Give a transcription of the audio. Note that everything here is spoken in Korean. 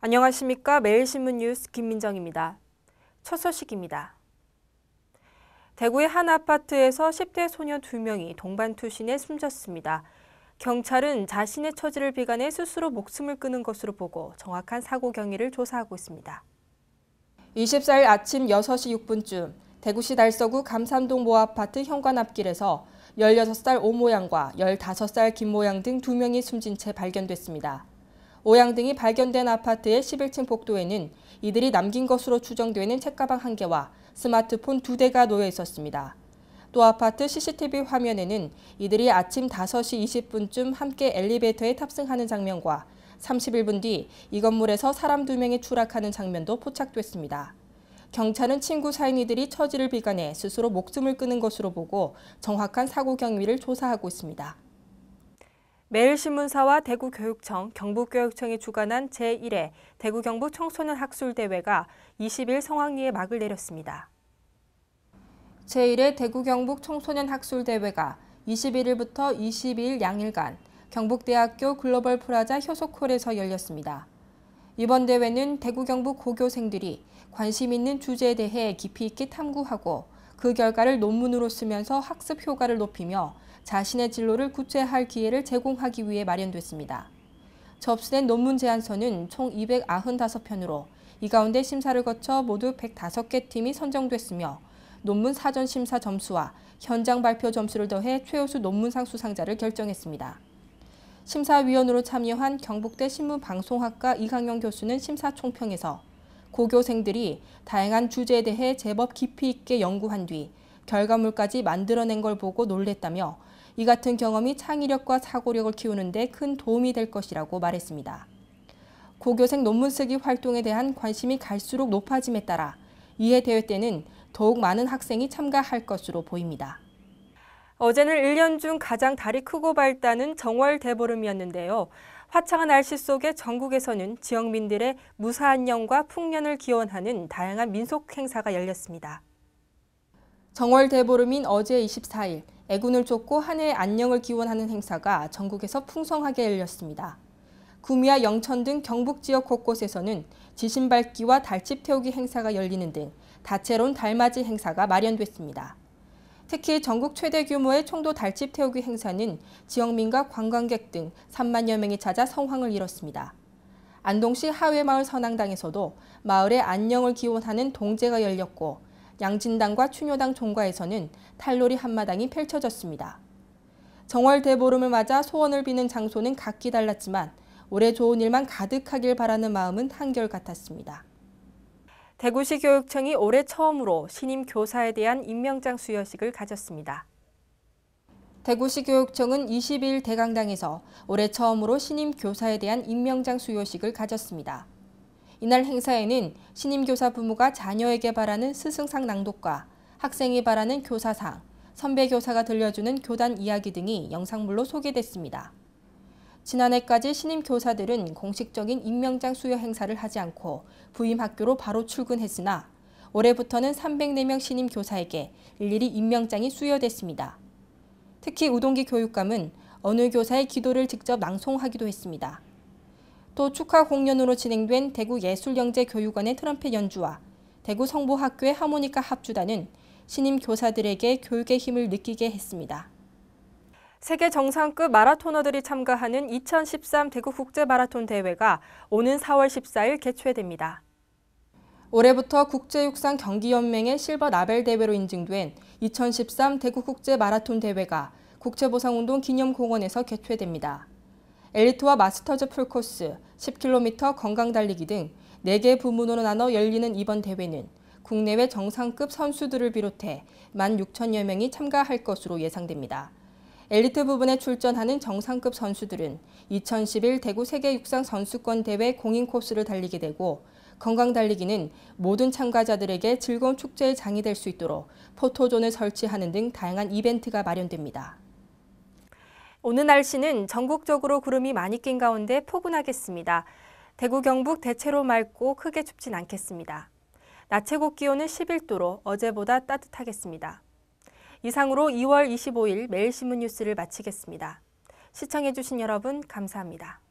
안녕하십니까. 매일신문 뉴스 김민정입니다. 첫 소식입니다. 대구의 한 아파트에서 10대 소년 2명이 동반투신해 숨졌습니다. 경찰은 자신의 처지를 비관해 스스로 목숨을 끊은 것으로 보고 정확한 사고 경위를 조사하고 있습니다. 24일 아침 6시 6분쯤 대구시 달서구 감산동 모 아파트 현관 앞길에서 16살 오 모양과 15살 김 모양 등 2명이 숨진 채 발견됐습니다. 오양 등이 발견된 아파트의 11층 복도에는 이들이 남긴 것으로 추정되는 책가방 1개와 스마트폰 2대가 놓여 있었습니다. 또 아파트 CCTV 화면에는 이들이 아침 5시 20분쯤 함께 엘리베이터에 탑승하는 장면과 31분 뒤 이 건물에서 사람 2명이 추락하는 장면도 포착됐습니다. 경찰은 친구 사인 이들이 처지를 비관해 스스로 목숨을 끊은 것으로 보고 정확한 사고 경위를 조사하고 있습니다. 매일신문사와 대구교육청, 경북교육청이 주관한 제1회 대구경북 청소년 학술대회가 20일 성황리에 막을 내렸습니다. 제1회 대구경북 청소년 학술대회가 21일부터 22일 양일간 경북대학교 글로벌 프라자 효소콜에서 열렸습니다. 이번 대회는 대구 경북 고교생들이 관심 있는 주제에 대해 깊이 있게 탐구하고 그 결과를 논문으로 쓰면서 학습 효과를 높이며 자신의 진로를 구체화할 기회를 제공하기 위해 마련됐습니다. 접수된 논문 제안서는 총 295편으로 이 가운데 심사를 거쳐 모두 105개 팀이 선정됐으며 논문 사전 심사 점수와 현장 발표 점수를 더해 최우수 논문상 수상자를 결정했습니다. 심사위원으로 참여한 경북대 신문방송학과 이강영 교수는 심사 총평에서 고교생들이 다양한 주제에 대해 제법 깊이 있게 연구한 뒤 결과물까지 만들어낸 걸 보고 놀랬다며 이 같은 경험이 창의력과 사고력을 키우는 데 큰 도움이 될 것이라고 말했습니다. 고교생 논문 쓰기 활동에 대한 관심이 갈수록 높아짐에 따라 이해 대회 때는 더욱 많은 학생이 참가할 것으로 보입니다. 어제는 1년 중 가장 달이 크고 밝다는 정월 대보름이었는데요. 화창한 날씨 속에 전국에서는 지역민들의 무사안녕과 풍년을 기원하는 다양한 민속 행사가 열렸습니다. 정월 대보름인 어제 24일, 애군을 쫓고 한 해의 안녕을 기원하는 행사가 전국에서 풍성하게 열렸습니다. 구미와 영천 등 경북 지역 곳곳에서는 지신 밟기와 달집 태우기 행사가 열리는 등 다채로운 달맞이 행사가 마련됐습니다. 특히 전국 최대 규모의 총도 달집 태우기 행사는 지역민과 관광객 등 3만여 명이 찾아 성황을 이뤘습니다. 안동시 하회마을 선앙당에서도 마을의 안녕을 기원하는 동제가 열렸고 양진당과 추녀당 종가에서는 탈놀이 한마당이 펼쳐졌습니다. 정월 대보름을 맞아 소원을 비는 장소는 각기 달랐지만 올해 좋은 일만 가득하길 바라는 마음은 한결같았습니다. 대구시 교육청이 올해 처음으로 신임 교사에 대한 임명장 수여식을 가졌습니다. 대구시 교육청은 22일 대강당에서 올해 처음으로 신임 교사에 대한 임명장 수여식을 가졌습니다. 이날 행사에는 신임 교사 부모가 자녀에게 바라는 스승상 낭독과 학생이 바라는 교사상, 선배 교사가 들려주는 교단 이야기 등이 영상물로 소개됐습니다. 지난해까지 신임 교사들은 공식적인 임명장 수여 행사를 하지 않고 부임 학교로 바로 출근했으나 올해부터는 304명 신임 교사에게 일일이 임명장이 수여됐습니다. 특히 우동기 교육감은 어느 교사의 기도를 직접 낭송하기도 했습니다. 또 축하 공연으로 진행된 대구예술영재교육원의 트럼펫 연주와 대구 성보학교의 하모니카 합주단은 신임 교사들에게 교육의 힘을 느끼게 했습니다. 세계 정상급 마라토너들이 참가하는 2013 대구 국제마라톤 대회가 오는 4월 14일 개최됩니다. 올해부터 국제육상경기연맹의 실버 라벨 대회로 인증된 2013 대구 국제마라톤 대회가 국채보상운동 기념공원에서 개최됩니다. 엘리트와 마스터즈 풀코스, 10km 건강달리기 등 4개 부문으로 나눠 열리는 이번 대회는 국내외 정상급 선수들을 비롯해 16,000여 명이 참가할 것으로 예상됩니다. 엘리트 부분에 출전하는 정상급 선수들은 2011 대구 세계육상 선수권 대회 공인 코스를 달리게 되고 건강달리기는 모든 참가자들에게 즐거운 축제의 장이 될 수 있도록 포토존을 설치하는 등 다양한 이벤트가 마련됩니다. 오늘 날씨는 전국적으로 구름이 많이 낀 가운데 포근하겠습니다. 대구 경북 대체로 맑고 크게 춥진 않겠습니다. 낮 최고 기온은 11도로 어제보다 따뜻하겠습니다. 이상으로 2월 25일 매일신문 뉴스를 마치겠습니다. 시청해주신 여러분 감사합니다.